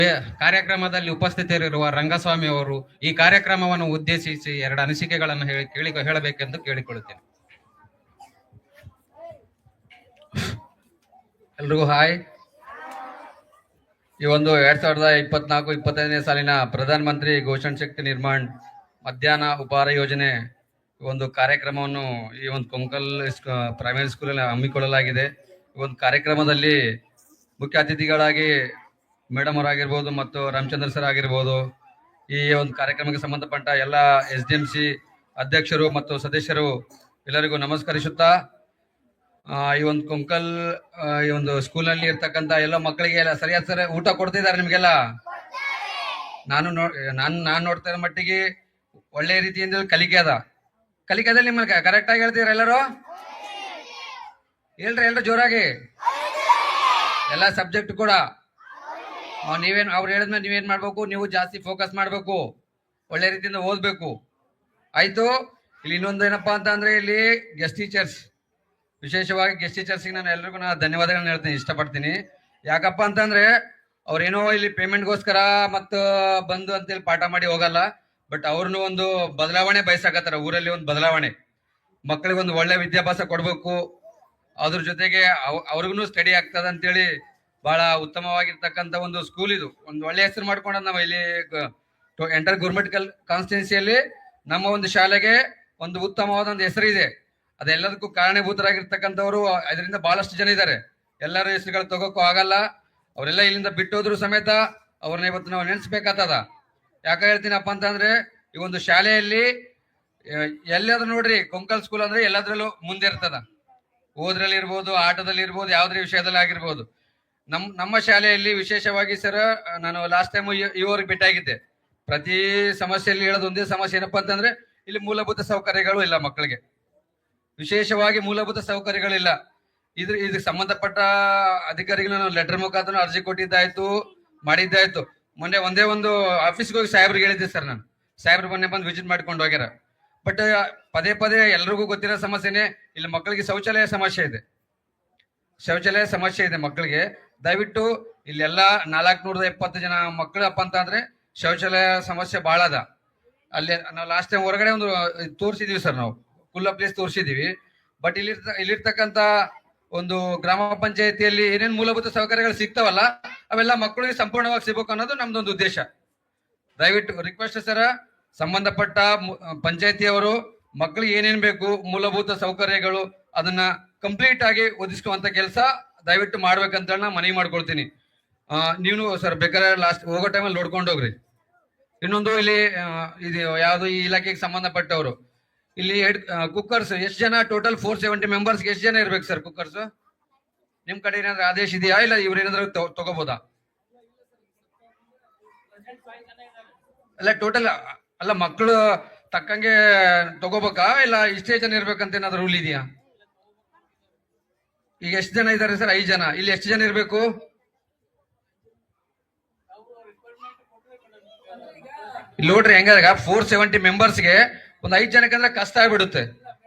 ಕಾರ್ಯಕ್ರಮದಲ್ಲಿ ಉಪಸ್ಥಿತರಿರುವ ರಂಗಸ್ವಾಮಿ ಅವರು ಈ ಕಾರ್ಯಕ್ರಮವನ್ನು ಉದ್ದೇಶಿಸಿ ಎರಡು ಅನಿಸಿಕೆಗಳನ್ನು ಹೇಳಬೇಕೆಂದು ಕೇಳಿಕೊಳ್ಳುತ್ತೇನೆ. ಎಲ್ರಿಗೂ ಹಾಯ್. ಈ ಒಂದು 2024-25ನೇ ಸಾಲಿನ ಪ್ರಧಾನ ಮಂತ್ರಿ ಘೋಷಣ್ ಶಕ್ತಿ ನಿರ್ಮಾಣ್ ಮಧ್ಯಾಹ್ನ ಉಪಹಾರ ಯೋಜನೆ ಒಂದು ಕಾರ್ಯಕ್ರಮವನ್ನು ಈ ಒಂದು ಕೊಂಕಲ್ ಪ್ರೈಮರಿ ಸ್ಕೂಲಲ್ಲಿ ಹಮ್ಮಿಕೊಳ್ಳಲಾಗಿದೆ. ಈ ಒಂದು ಕಾರ್ಯಕ್ರಮದಲ್ಲಿ ಮುಖ್ಯ ಅತಿಥಿಗಳಾಗಿ ಮೇಡಮ್ ಅವರಾಗಿರ್ಬೋದು ಮತ್ತು ರಾಮಚಂದ್ರ ಸರ್ ಆಗಿರ್ಬೋದು, ಈ ಒಂದು ಕಾರ್ಯಕ್ರಮಕ್ಕೆ ಸಂಬಂಧಪಟ್ಟ ಎಲ್ಲ SDMC ಅಧ್ಯಕ್ಷರು ಮತ್ತು ಸದಸ್ಯರು ಎಲ್ಲರಿಗೂ ನಮಸ್ಕರಿಸುತ್ತಾ, ಈ ಒಂದು ಕೊಂಕಲ್ ಈ ಒಂದು ಸ್ಕೂಲ್ನಲ್ಲಿ ಇರ್ತಕ್ಕಂಥ ಎಲ್ಲ ಮಕ್ಕಳಿಗೆ ಎಲ್ಲ ಸರಿಯಾದ ಸರಿ ಊಟ ಕೊಡ್ತಿದ್ದಾರೆ ನಿಮಗೆಲ್ಲ. ನಾನು ನೋಡ್ತಾ ಇರೋ ಮಟ್ಟಿಗೆ ಒಳ್ಳೆ ರೀತಿಯಿಂದ ಕಲಿಕೆ ಕಲಿಕೆದಲ್ಲಿ ನಿಮ್ಮಲ್ಲಿ ಕರೆಕ್ಟಾಗಿ ಹೇಳ್ತೀರ ಎಲ್ಲರೂ? ಹೇಳ್ರಿ ಎಲ್ಲರೂ ಜೋರಾಗಿ. ಎಲ್ಲ ಸಬ್ಜೆಕ್ಟ್ ಕೂಡ ಅವ್ರು ಹೇಳಿದ್ಮೇಲೆ ನೀವೇನ್ ಮಾಡ್ಬೇಕು, ನೀವು ಜಾಸ್ತಿ ಫೋಕಸ್ ಮಾಡ್ಬೇಕು, ಒಳ್ಳೆ ರೀತಿಯಿಂದ ಓದ್ಬೇಕು. ಆಯ್ತು. ಇಲ್ಲಿ ಇನ್ನೊಂದು ಏನಪ್ಪಾ ಅಂತ ಅಂದ್ರೆ, ಇಲ್ಲಿ ಗೆಸ್ಟ್ ಟೀಚರ್ಸ್, ವಿಶೇಷವಾಗಿ ಗೆಸ್ಟ್ ಟೀಚರ್ಸ್ಗೆ ನಾನು ಎಲ್ರಿಗೂ ಧನ್ಯವಾದಗಳನ್ನ ಹೇಳ್ತೀನಿ, ಇಷ್ಟಪಡ್ತೀನಿ. ಯಾಕಪ್ಪ ಅಂತಂದ್ರೆ ಅವ್ರೇನೋ ಇಲ್ಲಿ ಪೇಮೆಂಟ್ಗೋಸ್ಕರ ಮತ್ತು ಬಂದು ಅಂತೇಳಿ ಪಾಠ ಮಾಡಿ ಹೋಗಲ್ಲ, ಬಟ್ ಅವ್ರನ್ನು ಒಂದು ಬದಲಾವಣೆ ಬಯಸಾಕತ್ತಾರ. ಊರಲ್ಲಿ ಒಂದು ಬದಲಾವಣೆ, ಮಕ್ಕಳಿಗೆ ಒಂದು ಒಳ್ಳೆ ವಿದ್ಯಾಭ್ಯಾಸ ಕೊಡ್ಬೇಕು, ಅದ್ರ ಜೊತೆಗೆ ಅವ್ರಿಗೂ ಸ್ಟಡಿ ಆಗ್ತದ ಅಂತೇಳಿ ಬಹಳ ಉತ್ತಮವಾಗಿರ್ತಕ್ಕಂಥ ಒಂದು ಸ್ಕೂಲ್ ಇದು. ಒಂದು ಒಳ್ಳೆ ಹೆಸರು ಮಾಡ್ಕೊಂಡ ನಾವು ಇಲ್ಲಿ ಎಂಟರ್ ಗೌರ್ಮೆಂಟ್ ಕಾನ್ಸ್ಟಿಟ್ಯೂನ್ಸಿಯಲ್ಲಿ ನಮ್ಮ ಒಂದು ಶಾಲೆಗೆ ಒಂದು ಉತ್ತಮವಾದ ಒಂದು ಹೆಸರು ಇದೆ. ಅದೆಲ್ಲದಕ್ಕೂ ಕಾರಣೀಭೂತರಾಗಿರ್ತಕ್ಕಂಥವ್ರು ಅದರಿಂದ ಬಹಳಷ್ಟು ಜನ ಇದ್ದಾರೆ. ಎಲ್ಲರ ಹೆಸರುಗಳು ತಗೋಕ್ಕೂ ಆಗಲ್ಲ, ಅವರೆಲ್ಲ ಇಲ್ಲಿಂದ ಬಿಟ್ಟೋದ್ರು ಸಮೇತ ಅವ್ರನ್ನ ಇವತ್ತು ನಾವು ನೆನೆಸ್ಬೇಕಾಗ್ತದ. ಯಾಕೆ ಹೇಳ್ತೀನಪ್ಪ ಅಂತಂದ್ರೆ, ಈ ಒಂದು ಶಾಲೆಯಲ್ಲಿ ಎಲ್ಲಾದ್ರೂ ನೋಡ್ರಿ, ಕೊಂಕಲ್ ಸ್ಕೂಲ್ ಅಂದ್ರೆ ಎಲ್ಲದ್ರಲ್ಲೂ ಮುಂದೆ ಇರ್ತದ. ಓದ್ರಲ್ಲಿ ಇರ್ಬೋದು, ಆಟದಲ್ಲಿ ಇರ್ಬೋದು, ಯಾವ್ದ್ರ ವಿಷಯದಲ್ಲಿ ಆಗಿರ್ಬೋದು. ನಮ್ಮ ಶಾಲೆಯಲ್ಲಿ ವಿಶೇಷವಾಗಿ ಸರ್, ನಾನು ಲಾಸ್ಟ್ ಟೈಮ್ ಇವ್ರಿಗೆ ಭೇಟಿಯಾಗಿದ್ದೆ. ಪ್ರತಿ ಸಮಸ್ಯೆಯಲ್ಲಿ ಹೇಳೋದು ಒಂದೇ ಸಮಸ್ಯೆ ಏನಪ್ಪಾ ಅಂತಂದ್ರೆ, ಇಲ್ಲಿ ಮೂಲಭೂತ ಸೌಕರ್ಯಗಳು ಇಲ್ಲ ಮಕ್ಕಳಿಗೆ. ವಿಶೇಷವಾಗಿ ಮೂಲಭೂತ ಸೌಕರ್ಯಗಳಿಲ್ಲ. ಇದಕ್ಕೆ ಸಂಬಂಧಪಟ್ಟ ಅಧಿಕಾರಿಗಳು ನಾನು ಲೆಟರ್ ಮುಖಾಂತರ ಅರ್ಜಿ ಕೊಟ್ಟಿದ್ದಾಯ್ತು, ಮಾಡಿದ್ದಾಯ್ತು. ಮೊನ್ನೆ ಒಂದೇ ಒಂದು ಆಫೀಸ್ಗೆ ಹೋಗಿ ಸಾಹೇಬ್ರಿಗೆ ಹೇಳಿದ್ದೆ ಸರ್. ನಾನು ಸಾಹೇಬ್ರು ಮೊನ್ನೆ ಬಂದು ವಿಸಿಟ್ ಮಾಡ್ಕೊಂಡು ಹೋಗ್ಯಾರ. ಬಟ್ ಪದೇ ಪದೇ ಎಲ್ರಿಗೂ ಗೊತ್ತಿರೋ ಸಮಸ್ಯೆನೇ, ಇಲ್ಲಿ ಮಕ್ಕಳಿಗೆ ಶೌಚಾಲಯ ಸಮಸ್ಯೆ ಇದೆ ಮಕ್ಕಳಿಗೆ. ದಯವಿಟ್ಟು ಇಲ್ಲೆಲ್ಲ 470 ಜನ ಮಕ್ಕಳಪ್ಪ ಅಂತ ಅಂದ್ರೆ ಶೌಚಾಲಯ ಸಮಸ್ಯೆ ಬಹಳ ಅದ. ಅಲ್ಲಿ ನಾವು ಲಾಸ್ಟ್ ಟೈಮ್ ಹೊರಗಡೆ ಒಂದು ತೋರಿಸಿದೀವಿ ಸರ್, ನಾವು ಕುಲ್ಲ ಪ್ಲೇಸ್ ತೋರಿಸಿದೀವಿ. ಬಟ್ ಇಲ್ಲಿರ್ತಕ್ಕಂಥ ಒಂದು ಗ್ರಾಮ ಪಂಚಾಯತಿಯಲ್ಲಿ ಏನೇನು ಮೂಲಭೂತ ಸೌಕರ್ಯಗಳು ಸಿಗ್ತಾವಲ್ಲ, ಅವೆಲ್ಲ ಮಕ್ಕಳಿಗೆ ಸಂಪೂರ್ಣವಾಗಿ ಸಿಗಬೇಕು ಅನ್ನೋದು ನಮ್ದೊಂದು ಉದ್ದೇಶ. ದಯವಿಟ್ಟು ರಿಕ್ವೆಸ್ಟ್ ಸರ್, ಸಂಬಂಧಪಟ್ಟ ಪಂಚಾಯತಿಯವರು ಮಕ್ಕಳಿಗೆ ಏನೇನು ಬೇಕು ಮೂಲಭೂತ ಸೌಕರ್ಯಗಳು ಅದನ್ನ ಕಂಪ್ಲೀಟ್ ಆಗಿ ಒದಗಿಸುವಂತ ಕೆಲಸ ದಯವಿಟ್ಟು ಮಾಡ್ಬೇಕಂತ ನಾ ಮನವಿ ಮಾಡ್ಕೊಳ್ತೀನಿ. ನೀವು ಸರ್ ಬೇಕಾದ್ರೆ ಲಾಸ್ಟ್ ಹೋಗೋ ಟೈಮಲ್ಲಿ ನೋಡ್ಕೊಂಡು ಹೋಗ್ರಿ. ಇನ್ನೊಂದು, ಇಲ್ಲಿ ಇದು ಯಾವ್ದು ಈ ಇಲಾಖೆಗೆ ಸಂಬಂಧಪಟ್ಟವರು, ಇಲ್ಲಿ ಕುಕ್ಕರ್ಸ್ ಎಷ್ಟು ಜನ ಟೋಟಲ್ 470 ಮೆಂಬರ್ಸ್ಗೆ ಎಷ್ಟು ಜನ ಇರ್ಬೇಕು ಸರ್ ಕುಕ್ಕರ್ಸ್? ನಿಮ್ ಕಡೆ ಏನಾದ್ರು ಆದೇಶ ಇದೆಯಾ, ಇಲ್ಲ ಇವ್ರೇನಾದ್ರು ತಗೋಬೋದಾ? ಅಲ್ಲ ಟೋಟಲ್ ಅಲ್ಲ, ಮಕ್ಕಳು ತಕ್ಕಂಗೆ ತಗೋಬೇಕಾ, ಇಲ್ಲ ಇಷ್ಟೇ ಜನ ಇರ್ಬೇಕಂತ ಏನಾದ್ರು ರೂಲ್ ಇದೆಯಾ? ಈಗ ಎಷ್ಟು ಜನ ಇದ್ದಾರೆ ಸರ್? 5 ಜನ. ಇಲ್ಲಿ ಎಷ್ಟು ಜನ ಇರ್ಬೇಕು? ಇಲ್ಲಿ ನೋಡ್ರಿ ಹೆಂಗ 470 ಮೆಂಬರ್ಸ್ಗೆ ಒಂದು 5 ಜನಕ್ಕಂದ್ರೆ ಕಷ್ಟ ಆಗ್ಬಿಡುತ್ತೆ.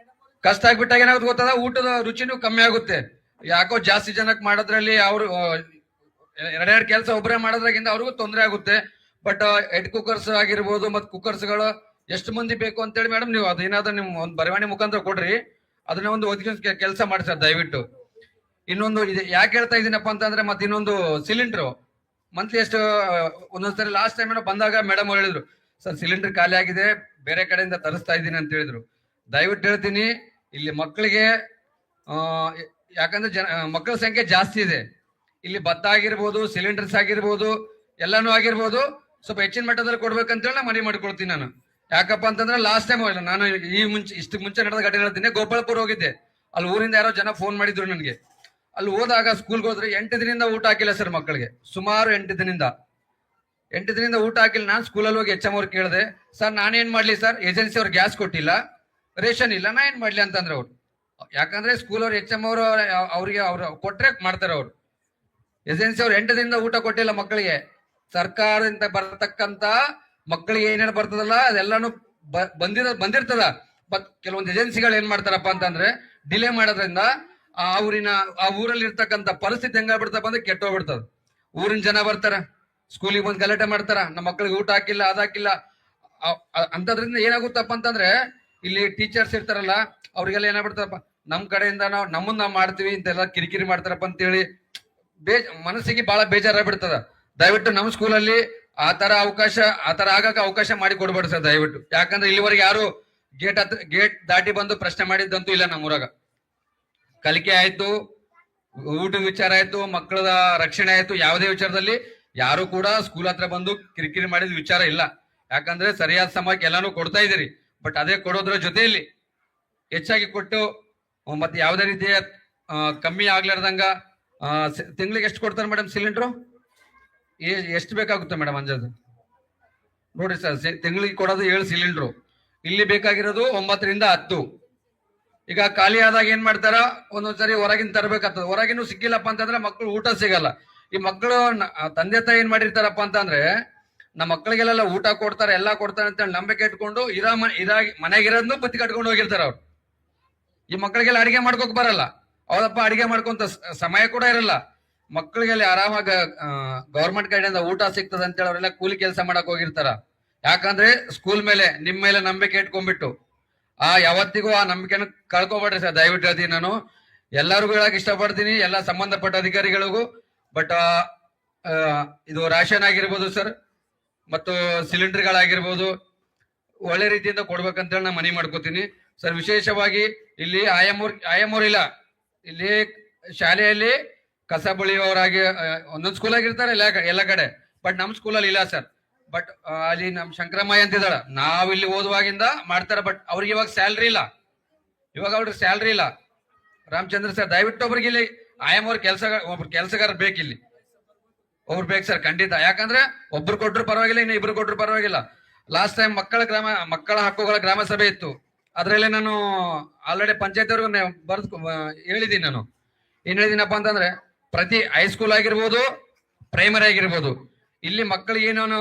ಕಷ್ಟ ಆಗ್ಬಿಟ್ಟಾಗ ಏನಾಗುತ್ತೆ ಗೊತ್ತದ, ಊಟದ ರುಚಿನೂ ಕಮ್ಮಿ ಆಗುತ್ತೆ. ಯಾಕೋ ಜಾಸ್ತಿ ಜನಕ್ಕೆ ಮಾಡೋದ್ರಲ್ಲಿ ಅವ್ರು ಎರಡೆರಡು ಕೆಲಸ ಒಬ್ಬರೇ ಮಾಡೋದ್ರಾಗಿಂದ ಅವ್ರಿಗೂ ತೊಂದರೆ ಆಗುತ್ತೆ. ಬಟ್ ಹೆಡ್ ಕುಕ್ಕರ್ಸ್ ಆಗಿರ್ಬೋದು ಮತ್ತು ಕುಕ್ಕರ್ಸ್ಗಳು ಎಷ್ಟು ಮಂದಿ ಬೇಕು ಅಂತೇಳಿ ಮೇಡಮ್ ನೀವು ಅದೇನಾದ್ರೂ ನಿಮ್ ಒಂದು ಬರವಣಿ ಮುಖಾಂತರ ಕೊಡ್ರಿ, ಅದನ್ನ ಒಂದು ಒದಗಿಸೋ ಕೆಲಸ ಮಾಡಿ ಸರ್ ದಯವಿಟ್ಟು. ಇನ್ನೊಂದು ಇದೆ, ಯಾಕೆ ಹೇಳ್ತಾ ಇದೀನಪ್ಪ ಅಂತಂದ್ರೆ, ಮತ್ತೆ ಇನ್ನೊಂದು ಸಿಲಿಂಡರ್ ಮಂತ್ಲಿ ಎಷ್ಟು, ಒಂದೊಂದ್ಸರಿ ಲಾಸ್ಟ್ ಟೈಮ್ ಏನೋ ಬಂದಾಗ ಮೇಡಮ್ ಅವ್ರು ಹೇಳಿದ್ರು, ಸರ್ ಸಿಲಿಂಡರ್ ಖಾಲಿ ಆಗಿದೆ, ಬೇರೆ ಕಡೆಯಿಂದ ತರಿಸ್ತಾ ಇದ್ದೀನಿ ಅಂತ ಹೇಳಿದ್ರು. ದಯವಿಟ್ಟು ಹೇಳ್ತೀನಿ, ಇಲ್ಲಿ ಮಕ್ಕಳಿಗೆ ಯಾಕಂದ್ರೆ ಮಕ್ಕಳ ಸಂಖ್ಯೆ ಜಾಸ್ತಿ ಇದೆ. ಇಲ್ಲಿ ಭತ್ತ ಆಗಿರ್ಬೋದು, ಸಿಲಿಂಡರ್ಸ್ ಆಗಿರ್ಬೋದು, ಎಲ್ಲಾನು ಆಗಿರ್ಬೋದು, ಸ್ವಲ್ಪ ಹೆಚ್ಚಿನ ಮಟ್ಟದಲ್ಲಿ ಕೊಡ್ಬೇಕಂತೇಳಿ ನಾ ಮನವಿ ಮಾಡ್ಕೊಳ್ತೀನಿ ನಾನು. ಯಾಕಪ್ಪ ಅಂತಂದ್ರೆ ಲಾಸ್ಟ್ ಟೈಮ್ ಹೋಗಿಲ್ಲ ನಾನು, ಇಷ್ಟು ಮುಂಚೆ ನಡೆದ ಘಟನೆ ಹೇಳ್ತೀನಿ. ಗೋಪಾಳಪುರ ಹೋಗಿದ್ದೆ, ಅಲ್ಲಿ ಊರಿಂದ ಯಾರೋ ಜನ ಫೋನ್ ಮಾಡಿದ್ರು ನನಗೆ. ಅಲ್ಲಿ ಹೋದಾಗ ಸ್ಕೂಲ್ಗೆ ಹೋದ್ರೆ 8 ದಿನದಿಂದ ಊಟ ಹಾಕಿಲ್ಲ ಸರ್ ಮಕ್ಕಳಿಗೆ, ಸುಮಾರು 8 ದಿನದಿಂದ ಊಟ ಹಾಕಿಲ್ಲ. ನಾನು ಸ್ಕೂಲಲ್ಲಿ ಹೋಗಿ HM ಅವ್ರು ಕೇಳಿದೆ, ಸರ್ ನಾನೇನ್ ಮಾಡ್ಲಿ ಸರ್, ಏಜೆನ್ಸಿ ಅವ್ರು ಗ್ಯಾಸ್ ಕೊಟ್ಟಿಲ್ಲ, ರೇಷನ್ ಇಲ್ಲ, ನಾ ಏನ್ ಮಾಡ್ಲಿ ಅಂತಂದ್ರೆ ಅವ್ರು. ಯಾಕಂದ್ರೆ ಸ್ಕೂಲ್ ಅವ್ರು HM ಅವರು ಅವ್ರಿಗೆ ಅವ್ರು ಕೊಟ್ರೆ ಮಾಡ್ತಾರೆ. ಅವ್ರು ಏಜೆನ್ಸಿ ಅವ್ರು 8 ದಿನದಿಂದ ಊಟ ಕೊಟ್ಟಿಲ್ಲ ಮಕ್ಕಳಿಗೆ. ಸರ್ಕಾರದಿಂದ ಬರ್ತಕ್ಕಂತ ಮಕ್ಕಳಿಗೆ ಏನೇನು ಬರ್ತದಲ್ಲ ಅದೆಲ್ಲಾನು ಬಂದಿರ್ತದ. ಬಟ್ ಕೆಲವೊಂದು ಏಜೆನ್ಸಿಗಳು ಏನ್ ಮಾಡ್ತಾರಪ್ಪ ಅಂತಂದ್ರೆ, ಡಿಲೇ ಮಾಡೋದ್ರಿಂದ ಆ ಊರಲ್ಲಿ ಇರ್ತಕ್ಕಂಥ ಪರಿಸ್ಥಿತಿ ಹೆಂಗಾಗ್ಬಿಡ್ತಪ್ಪ ಅಂದ್ರೆ ಕೆಟ್ಟೋಗ್ಬಿಡ್ತದ. ಊರಿನ ಜನ ಬರ್ತಾರ, ಸ್ಕೂಲಿಗೆ ಬಂದು ಗಲಾಟೆ ಮಾಡ್ತಾರ, ನಮ್ಮ ಮಕ್ಕಳಿಗೆ ಊಟ ಹಾಕಿಲ್ಲ, ಅದಾಕಿಲ್ಲ. ಅಂತದ್ರಿಂದ ಏನಾಗುತ್ತಪ್ಪ ಅಂತಂದ್ರೆ ಇಲ್ಲಿ ಟೀಚರ್ಸ್ ಇರ್ತಾರಲ್ಲ, ಅವ್ರಿಗೆಲ್ಲ ಏನಾಗ್ಬಿಡ್ತಾರಪ್ಪ, ನಮ್ ಕಡೆಯಿಂದ ನಾವು ಮಾಡ್ತೀವಿ ಇಂತೆಲ್ಲ ಕಿರಿಕಿರಿ ಮಾಡ್ತಾರಪ್ಪ ಅಂತೇಳಿ ಮನಸ್ಸಿಗೆ ಬಹಳ ಬೇಜಾರಾಗ್ಬಿಡ್ತದ. ದಯವಿಟ್ಟು ನಮ್ಮ ಸ್ಕೂಲಲ್ಲಿ ಆ ತರ ಆಗಕ್ಕೆ ಅವಕಾಶ ಮಾಡಿ ಕೊಡ್ಬೇಡಿ ಸರ್ ದಯವಿಟ್ಟು. ಯಾಕಂದ್ರೆ ಇಲ್ಲಿವರೆಗೆ ಯಾರು ಗೇಟ್ ದಾಟಿ ಬಂದು ಪ್ರಶ್ನೆ ಮಾಡಿದ್ದಂತೂ ಇಲ್ಲ ನಮ್ಮೂರಾಗ. ಕಲಿಕೆ ಆಯ್ತು, ಊಟದ ವಿಚಾರ ಆಯ್ತು, ಮಕ್ಕಳ ರಕ್ಷಣೆ ಆಯ್ತು, ಯಾವುದೇ ವಿಚಾರದಲ್ಲಿ ಯಾರು ಕೂಡ ಸ್ಕೂಲ್ ಹತ್ರ ಬಂದು ಕಿರಿಕಿರಿ ಮಾಡಿದ ವಿಚಾರ ಇಲ್ಲ. ಯಾಕಂದ್ರೆ ಸರಿಯಾದ ಸಮಯಕ್ಕೆ ಎಲ್ಲಾನು ಕೊಡ್ತಾ ಇದೀರಿ. ಬಟ್ ಅದೇ ಕೊಡೋದ್ರ ಜೊತೆಯಲ್ಲಿ ಹೆಚ್ಚಾಗಿ ಕೊಟ್ಟು ಮತ್ತೆ ಯಾವುದೇ ರೀತಿಯ ಕಮ್ಮಿ ಆಗ್ಲಾರ್ದಂಗ ತಿಂಗಳಿಗೆ ಎಷ್ಟು ಕೊಡ್ತಾರೆ ಮೇಡಮ್ ಸಿಲಿಂಡ್ರು? ಎಷ್ಟು ಬೇಕಾಗುತ್ತೆ ಮೇಡಮ್ ಅಂಜದು ನೋಡ್ರಿ ಸರ್. ತಿಂಗಳಿಗೆ ಕೊಡೋದು 7 ಸಿಲಿಂಡ್ರು, ಇಲ್ಲಿ ಬೇಕಾಗಿರೋದು 9 ರಿಂದ 10. ಈಗ ಖಾಲಿ ಆದಾಗ ಏನ್ ಮಾಡ್ತಾರ, ಒಂದೊಂದ್ಸರಿ ಹೊರಗಿನ ತರಬೇಕಾಗ್ತದೆ. ಹೊರಗಿನೂ ಸಿಕ್ಕಿಲ್ಲಪ್ಪ ಅಂತಂದ್ರೆ ಮಕ್ಕಳು ಊಟ ಸಿಗಲ್ಲ. ಈ ಮಕ್ಕಳು ತಂದೆ ತಾಯಿ ಏನ್ ಮಾಡಿರ್ತಾರಪ್ಪ ಅಂತಂದ್ರೆ ನಮ್ಮ ಮಕ್ಕಳಿಗೆಲ್ಲ ಊಟ ಕೊಡ್ತಾರೆ, ಎಲ್ಲಾ ಕೊಡ್ತಾರೆ ಅಂತ ನಂಬಿಕೆ ಇಟ್ಕೊಂಡು ಮನೆಗಿರೋದ್ನು ಬತ್ತಿ ಕಟ್ಕೊಂಡು ಹೋಗಿರ್ತಾರ ಅವ್ರು. ಈ ಮಕ್ಕಳಿಗೆಲ್ಲ ಅಡಿಗೆ ಮಾಡ್ಕೋಕ್ ಬರಲ್ಲ. ಹೌದಪ್ಪ, ಅಡಿಗೆ ಮಾಡ್ಕೊಂತ ಸಮಯ ಕೂಡ ಇರಲ್ಲ. ಮಕ್ಕಳಿಗೆಲ್ಲ ಆರಾಮಾಗ ಗೌರ್ಮೆಂಟ್ ಕಡೆಯಿಂದ ಊಟ ಸಿಗ್ತದೆ ಅಂತೇಳಿ ಅವರೆಲ್ಲ ಕೂಲಿ ಕೆಲಸ ಮಾಡಕ್ ಹೋಗಿರ್ತಾರ. ಯಾಕಂದ್ರೆ ಸ್ಕೂಲ್ ಮೇಲೆ ನಿಮ್ ಮೇಲೆ ನಂಬಿಕೆ ಇಟ್ಕೊಂಡ್ಬಿಟ್ಟು ಯಾವತ್ತಿಗೂ ಆ ನಂಬಿಕೆನ ಕಳ್ಕೊಬೇಡ್ರಿ ಸರ್ ದಯವಿಟ್ಟು ಹೇಳ್ತೀನಿ. ನಾನು ಎಲ್ಲರಿಗೂ ಹೇಳಕ್ ಇಷ್ಟಪಡ್ತೀನಿ, ಎಲ್ಲ ಸಂಬಂಧಪಟ್ಟ ಅಧಿಕಾರಿಗಳಿಗೂ. ಬಟ್ ಇದು ರೇಷನ್ ಆಗಿರ್ಬೋದು ಸರ್, ಮತ್ತು ಸಿಲಿಂಡರ್ಗಳಾಗಿರ್ಬೋದು, ಒಳ್ಳೆ ರೀತಿಯಿಂದ ಕೊಡ್ಬೇಕಂತೇಳಿ ನಾನು ಮನವಿ ಮಾಡ್ಕೋತೀನಿ ಸರ್. ವಿಶೇಷವಾಗಿ ಇಲ್ಲಿ ಆಯಮ್ಮೂರ್ ಇಲ್ಲ, ಇಲ್ಲಿ ಶಾಲೆಯಲ್ಲಿ ಕಸ ಬಳಿಯವರಾಗಿ ಒಂದೊಂದು ಸ್ಕೂಲ್ ಆಗಿರ್ತಾರೆ ಎಲ್ಲ ಕಡೆ. ಬಟ್ ನಮ್ ಸ್ಕೂಲಲ್ಲಿ ಇಲ್ಲ ಸರ್. ಬಟ್ ಅಲ್ಲಿ ನಮ್ ಶಂಕರಮ್ಮಯ್ಯ ಅಂತಿದ್ದಾಳ, ನಾವಿಲ್ಲಿ ಓದುವಾಗಿಂದ ಮಾಡ್ತಾರೆ. ಬಟ್ ಅವ್ರಿಗೆ ಇವಾಗ ಸ್ಯಾಲ್ರಿ ಇಲ್ಲ, ಅವ್ರಿಗೆ ಸ್ಯಾಲ್ರಿ ಇಲ್ಲ. ರಾಮಚಂದ್ರ ಸರ್ ದಯವಿಟ್ಟು ಒಬ್ರಿಗೆ ಇಲ್ಲಿ ಆಯಮ್ಮವ್ರ ಒಬ್ರು ಕೆಲಸಗಾರ ಬೇಕಿಲ್ಲಿ, ಒಬ್ರು ಬೇಕು ಸರ್ ಖಂಡಿತ. ಯಾಕಂದ್ರೆ ಒಬ್ರು ಕೊಟ್ರು ಪರವಾಗಿಲ್ಲ, ಇನ್ನು ಇಬ್ರು ಕೊಟ್ರು ಪರವಾಗಿಲ್ಲ. ಲಾಸ್ಟ್ ಟೈಮ್ ಮಕ್ಕಳ ಹಕ್ಕುಗಳ ಗ್ರಾಮ ಸಭೆ ಇತ್ತು, ಅದ್ರಲ್ಲಿ ನಾನು ಆಲ್ರೆಡಿ ಪಂಚಾಯತ್ ಅವ್ರಿಗೆ ಹೇಳಿದ್ದೀನಿ. ನಾನು ಏನ್ ಹೇಳಿದೀನಪ್ಪ ಅಂತಂದ್ರೆ ಪ್ರತಿ ಹೈಸ್ಕೂಲ್ ಆಗಿರ್ಬೋದು, ಪ್ರೈಮರಿ ಆಗಿರ್ಬೋದು, ಇಲ್ಲಿ ಮಕ್ಕಳಿಗೆ ಏನೋ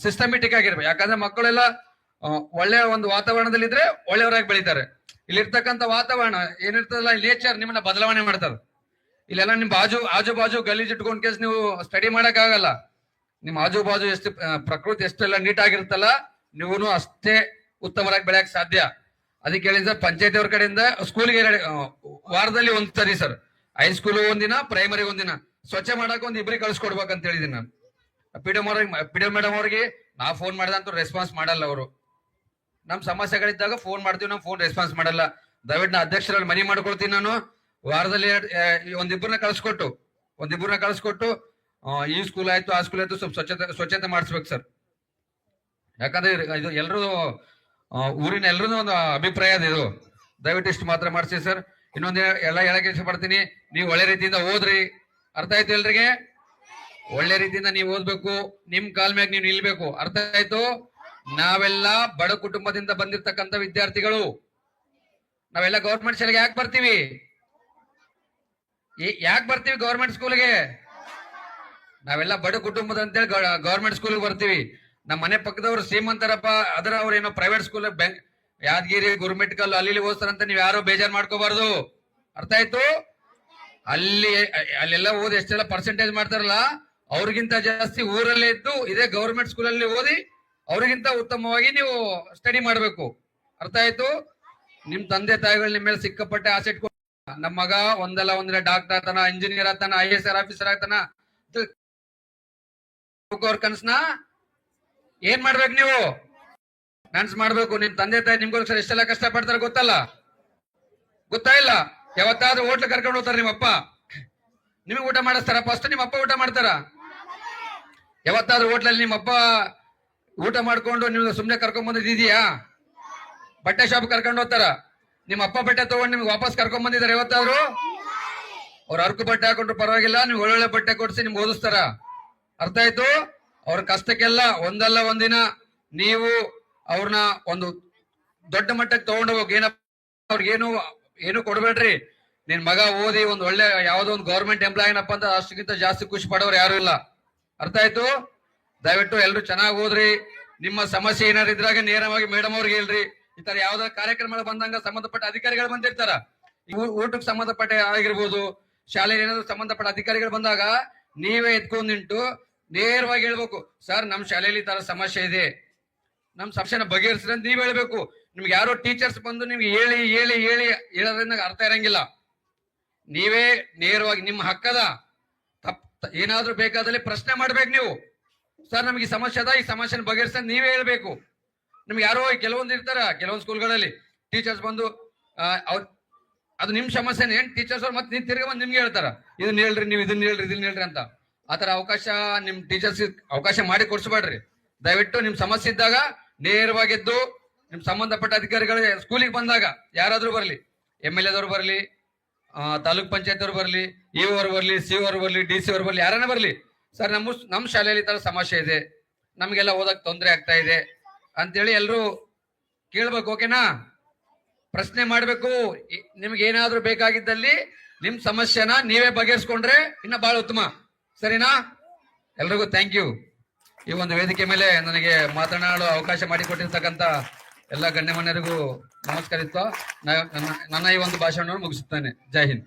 ಸಿಸ್ಟಮೆಟಿಕ್ ಆಗಿರ್ಬೇಕು. ಯಾಕಂದ್ರೆ ಮಕ್ಕಳೆಲ್ಲ ಒಳ್ಳೆ ಒಂದು ವಾತಾವರಣದಲ್ಲಿ ಇದ್ರೆ ಒಳ್ಳೆಯವರಾಗಿ ಬೆಳಿತಾರೆ. ಇಲ್ಲಿರ್ತಕ್ಕಂಥ ವಾತಾವರಣ ಏನಿರ್ತದಲ್ಲ, ನೇಚರ್ ನಿಮ್ಮನ್ನ ಬದಲಾವಣೆ ಮಾಡ್ತಾರೆ. ಇಲ್ಲೆಲ್ಲ ನಿಮ್ ಆಜು ಬಾಜು ಗಲೀಜ್ ಇಟ್ಕೊಂಡ್ ಕೇಸ್ ನೀವು ಸ್ಟಡಿ ಮಾಡಕ್ ಆಗಲ್ಲ. ನಿಮ್ ಆಜು ಬಾಜು ಎಷ್ಟು ಪ್ರಕೃತಿ ಎಷ್ಟೆಲ್ಲ ನೀಟ್ ಆಗಿರುತ್ತಲ್ಲ, ನೀವು ಅಷ್ಟೇ ಉತ್ತಮರಾಗಿ ಬೆಳೆಯಕ್ ಸಾಧ್ಯ. ಅದಕ್ಕೆ ಹೇಳಿದ ಪಂಚಾಯತಿ ಅವ್ರ ಕಡೆಯಿಂದ ಸ್ಕೂಲ್ಗೆ ವಾರದಲ್ಲಿ ಒಂದ್ಸರಿ ಸರ್, ಹೈಸ್ಕೂಲ್ ಒಂದಿನ, ಪ್ರೈಮರಿ ಒಂದಿನ ಸ್ವಚ್ಛ ಮಾಡಕ್ ಒಂದ್ ಇಬ್ರಿಗೆ ಕಳ್ಸಿಕೊಡ್ಬೇಕಂತ ಹೇಳಿದೀನಿ ನಾನು. ಪಿಡಿಒ ಮೇಡಮ್ ಅವ್ರಿಗೆ ನಾ ಫೋನ್ ಮಾಡಿದಂತೂ ರೆಸ್ಪಾನ್ಸ್ ಮಾಡಲ್ಲ ಅವರು. ನಮ್ ಸಮಸ್ಯೆಗಳಿದ್ದಾಗ ಫೋನ್ ಮಾಡ್ತೀವಿ, ನಮ್ ಫೋನ್ ರೆಸ್ಪಾನ್ಸ್ ಮಾಡಲ್ಲ. ದಯವಿಟ್ಟು ನಾ ಅಧ್ಯಕ್ಷರಲ್ಲಿ ಮನವಿ ಮಾಡ್ಕೊಳ್ತೀನಿ. ನಾನು ವಾರದಲ್ಲಿ ಒಂದಿಬ್ಬರನ್ನ ಕಳಿಸ್ಕೊಟ್ಟು ಈ ಸ್ಕೂಲ್ ಆಯ್ತು, ಆ ಸ್ಕೂಲ್ ಆಯ್ತು, ಸ್ವಲ್ಪ ಸ್ವಚ್ಛತೆ ಮಾಡಿಸ್ಬೇಕು ಸರ್. ಯಾಕಂದ್ರೆ ಇದು ಎಲ್ರು ಊರಿನ ಎಲ್ರೂ ಒಂದು ಅಭಿಪ್ರಾಯ ಅದು. ಇದು ದಯವಿಟ್ಟು ಇಷ್ಟು ಮಾತ್ರ ಮಾಡಿಸಿ ಸರ್. ಇನ್ನೊಂದು ಎಲ್ಲ ಹೇಳಕ್ಕೆ ಇಷ್ಟಪಡ್ತೀನಿ, ನೀವು ಒಳ್ಳೆ ರೀತಿಯಿಂದ ಓದ್ರಿ. ಅರ್ಥ ಆಯ್ತು ಎಲ್ರಿಗೆ? ಒಳ್ಳೆ ರೀತಿಯಿಂದ ನೀವು ಓದ್ಬೇಕು, ನಿಮ್ ಕಾಲ್ ಮ್ಯಾಗ ನೀವು ನಿಲ್ಬೇಕು. ಅರ್ಥ ಆಯ್ತು? ನಾವೆಲ್ಲ ಬಡ ಕುಟುಂಬದಿಂದ ಬಂದಿರ್ತಕ್ಕಂಥ ವಿದ್ಯಾರ್ಥಿಗಳು. ನಾವೆಲ್ಲ ಗೌರ್ಮೆಂಟ್ ಶಾಲೆಗೆ ಯಾಕೆ ಬರ್ತೀವಿ ಗೌರ್ಮೆಂಟ್ ಸ್ಕೂಲ್ಗೆ? ನಾವೆಲ್ಲ ಬಡ ಕುಟುಂಬದ ಅಂತೇಳಿ ಗೌರ್ಮೆಂಟ್ ಸ್ಕೂಲ್ಗೆ ಬರ್ತೀವಿ. ನಮ್ಮ ಮನೆ ಪಕ್ಕದವ್ರು ಶ್ರೀಮಂತರಪ್ಪ, ಅದರ ಅವ್ರೇನೋ ಪ್ರೈವೇಟ್ ಸ್ಕೂಲ್ ಯಾದಗಿರಿ, ಗುರುಮಿಟ್ಕಲ್ ಅಲ್ಲಿ ಓದ್ತಾರಂತ ನೀವ್ ಯಾರು ಬೇಜಾರ್ ಮಾಡ್ಕೋಬಾರ್ದು. ಅರ್ಥ ಆಯ್ತು? ಅಲ್ಲೆಲ್ಲ ಓದಿ ಎಷ್ಟೆಲ್ಲ ಪರ್ಸೆಂಟೇಜ್ ಮಾಡ್ತಾರಲ್ಲ, ಅವ್ರಿಗಿಂತ ಜಾಸ್ತಿ ಊರಲ್ಲೇ ಇದ್ದು ಇದೇ ಗೌರ್ಮೆಂಟ್ ಸ್ಕೂಲಲ್ಲಿ ಓದಿ ಅವ್ರಿಗಿಂತ ಉತ್ತಮವಾಗಿ ನೀವು ಸ್ಟಡಿ ಮಾಡ್ಬೇಕು. ಅರ್ಥ ಆಯ್ತು? ನಿಮ್ ತಂದೆ ತಾಯಿಗಳು ನಿಮ್ಮ ಮೇಲೆ ಸಿಕ್ಕಾಪಟ್ಟೆ ಆಸೆ ಇಟ್ಕೊಂಡು, ನಮ್ಮ ಮಗ ಒಂದಲ್ಲ ಒಂದಿನ ಡಾಕ್ಟರ್ ಆಗ್ತಾನ, ಇಂಜಿನಿಯರ್ ಆಗ್ತಾನ, IAS ಆಫೀಸರ್ ಆಗ್ತಾನ, ಅವ್ರ ಕನಸ್ನ ಏನ್ ಮಾಡ್ಬೇಕು ನೀವು? ನನ್ಸ್ ಮಾಡ್ಬೇಕು. ನಿಮ್ ತಂದೆ ತಾಯಿ ನಿಮ್ಗೋಸ್ಕರ ಎಷ್ಟೆಲ್ಲ ಕಷ್ಟ ಪಡ್ತಾರ ಗೊತ್ತಾ ಇಲ್ಲ? ಯಾವತ್ತಾದ್ರೂ ಹೋಟ್ಲ್ ಕರ್ಕೊಂಡು ಹೋಗ್ತಾರ ನಿಮ್ಮಪ್ಪ, ನಿಮಗೆ ಊಟ ಮಾಡಿಸ್ತಾರ? ಫಸ್ಟ್ ನಿಮ್ಮ ಅಪ್ಪ ಊಟ ಮಾಡ್ತಾರ? ಯಾವತ್ತಾದ್ರೂ ಹೋಟ್ಲಲ್ಲಿ ನಿಮ್ಮಪ್ಪ ಊಟ ಮಾಡ್ಕೊಂಡು ನೀವು ಸುಮ್ನೆ ಕರ್ಕೊಂಡ್ ಬಂದಿದ್ಯಾ? ಬಟ್ಟೆ ಶಾಪ್ ಕರ್ಕೊಂಡು ಹೋಗ್ತಾರ, ನಿಮ್ಮ ಅಪ್ಪ ಬಟ್ಟೆ ತಗೊಂಡು ನಿಮ್ಗೆ ವಾಪಸ್ ಕರ್ಕೊಂಡ್ ಬಂದಿದ್ದಾರೆ ಯಾವತ್ತಾದ್ರು? ಅವ್ರ ಅರ್ಕು ಬಟ್ಟೆ ಹಾಕೊಂಡ್ರು ಪರವಾಗಿಲ್ಲ, ನೀವು ಒಳ್ಳೊಳ್ಳೆ ಬಟ್ಟೆ ಕೊಡ್ಸಿ ನಿಮ್ಗೆ ಓದಿಸ್ತಾರ. ಅರ್ಥ ಆಯ್ತು? ಅವ್ರ ಕಷ್ಟಕ್ಕೆಲ್ಲ ಒಂದಲ್ಲ ಒಂದಿನ ನೀವು ಅವ್ರನ್ನ ಒಂದು ದೊಡ್ಡ ಮಟ್ಟಕ್ಕೆ ತಗೊಂಡು ಹೋಗಿ. ಅವ್ರಿಗೇನು ಏನು ಕೊಡ್ಬೇಡ್ರಿ. ನಿನ್ ಮಗ ಓದಿ ಒಂದ್ ಒಳ್ಳೆ ಯಾವ್ದೋ ಒಂದು ಗೌರ್ಮೆಂಟ್ ಎಂಪ್ಲಾಯಿನಪ್ಪ ಅಂತ ಅಷ್ಟಕ್ಕಿಂತ ಜಾಸ್ತಿ ಖುಷಿ ಪಡೋರು ಯಾರು ಇಲ್ಲ. ಅರ್ಥ ಆಯ್ತು? ದಯವಿಟ್ಟು ಎಲ್ರು ಚೆನ್ನಾಗಿ ಓದ್ರಿ. ನಿಮ್ಮ ಸಮಸ್ಯೆ ಏನಾದ್ರು ಇದ್ರಾಗ ನೇರವಾಗಿ ಮೇಡಮ್ ಅವ್ರಿಗೆ ಹೇಳ್ರಿ. ಈ ತರ ಯಾವ್ದಾರ ಕಾರ್ಯಕ್ರಮ ಬಂದಂಗ ಸಂಬಂಧಪಟ್ಟ ಅಧಿಕಾರಿಗಳು ಬಂದಿರ್ತಾರ, ಊಟಕ್ಕೆ ಸಂಬಂಧಪಟ್ಟ ಆಗಿರ್ಬೋದು, ಶಾಲೆ ಏನಾದ್ರು ಸಂಬಂಧಪಟ್ಟ ಅಧಿಕಾರಿಗಳು ಬಂದಾಗ ನೀವೇ ಎತ್ಕೊಂಡ್ ನಿಂತು ನೇರವಾಗಿ ಹೇಳ್ಬೇಕು, ಸರ್ ನಮ್ಮ ಶಾಲೆಯಲ್ಲಿ ಈ ತರ ಸಮಸ್ಯೆ ಇದೆ, ನಮ್ಮ ಸಮಸ್ಯೆನ ಬಗೆಹರಿಸ್ರಿ ಅಂತ ನೀವ್ ಹೇಳ್ಬೇಕು. ನಿಮ್ಗೆ ಯಾರೋ ಟೀಚರ್ಸ್ ಬಂದು ನಿಮ್ಗೆ ಹೇಳಿ ಹೇಳಿ ಹೇಳಿ ಹೇಳೋದ್ರಿಂದ ಅರ್ಥ ಇರಂಗಿಲ್ಲ. ನೀವೇ ನೇರವಾಗಿ ನಿಮ್ಮ ಹಕ್ಕದ ಏನಾದ್ರೂ ಬೇಕಾದಲ್ಲಿ ಪ್ರಶ್ನೆ ಮಾಡ್ಬೇಕು ನೀವು. ಸರ್ ನಮ್ಗೆ ಈ ಸಮಸ್ಯೆ ಅದ, ಈ ಸಮಸ್ಯೆನ ಬಗೆಹರಿಸ ನೀವೇ ಹೇಳ್ಬೇಕು. ನಿಮ್ಗೆ ಯಾರೋ ಕೆಲವೊಂದು ಇರ್ತಾರ, ಕೆಲವೊಂದು ಸ್ಕೂಲ್ಗಳಲ್ಲಿ ಟೀಚರ್ಸ್ ಬಂದು ಅವ್ರ ಅದು ನಿಮ್ ಸಮಸ್ಯೆನ ಏನ್ ಟೀಚರ್ಸ್ ಅವ್ರು ಮತ್ತೆ ತಿರ್ಗ ಬಂದು ನಿಮ್ಗೆ ಹೇಳ್ತಾರ, ಇದನ್ನ ಹೇಳ್ರಿ, ನೀವು ಇದನ್ನ ಹೇಳ್ರಿ ಅಂತ. ಆತರ ಅವಕಾಶ ನಿಮ್ ಟೀಚರ್ಸ್ ಅವಕಾಶ ಮಾಡಿ ಕೊಡ್ಸ್ಬೇಡ್ರಿ. ದಯವಿಟ್ಟು ನಿಮ್ ಸಮಸ್ಯೆ ಇದ್ದಾಗ ನೇರವಾಗಿದ್ದು ನಿಮ್ ಸಂಬಂಧಪಟ್ಟ ಅಧಿಕಾರಿಗಳ ಸ್ಕೂಲಿಗೆ ಬಂದಾಗ ಯಾರಾದ್ರೂ ಬರ್ಲಿ, MLA ದವ್ರು ಬರ್ಲಿ, ತಾಲೂಕ್ ಪಂಚಾಯತ್ ಅವ್ರು ಬರ್ಲಿ, ಇ ಅವ್ರು ಬರ್ಲಿ, ಸಿ ಅವ್ರು ಬರ್ಲಿ, DC ಅವ್ರು ಬರ್ಲಿ, ಯಾರನ್ನ ಬರ್ಲಿ, ಸರ್ ನಮ್ಮ ಶಾಲೆಯಲ್ಲಿ ಈ ತರ ಸಮಸ್ಯೆ ಇದೆ, ನಮ್ಗೆಲ್ಲ ಓದಕ್ ತೊಂದರೆ ಆಗ್ತಾ ಇದೆ ಅಂತೇಳಿ ಎಲ್ರು ಕೇಳ್ಬೇಕು. ಓಕೆನಾ? ಪ್ರಶ್ನೆ ಮಾಡ್ಬೇಕು. ನಿಮ್ಗೆ ಏನಾದ್ರೂ ಬೇಕಾಗಿದ್ದಲ್ಲಿ ನಿಮ್ ಸಮಸ್ಯೆನ ನೀವೇ ಬಗೆಹರಿಸ್ಕೊಂಡ್ರೆ ಇನ್ನ ಬಹಳ ಉತ್ತಮ. ಸರಿನಾ? ಎಲ್ರಿಗೂ ಥ್ಯಾಂಕ್ ಯು. ಈ ಒಂದು ವೇದಿಕೆ ಮೇಲೆ ನನಗೆ ಮಾತನಾಡೋ ಅವಕಾಶ ಮಾಡಿಕೊಟ್ಟಿರ್ತಕ್ಕಂಥ ಎಲ್ಲ ಗಣ್ಯಮಾನ್ಯರಿಗೂ ನಮಸ್ಕರಿಸ್ತಾ ನನ್ನ ಈ ಒಂದು ಭಾಷಣವನ್ನು ಮುಗಿಸುತ್ತೇನೆ. ಜೈ ಹಿಂದ್.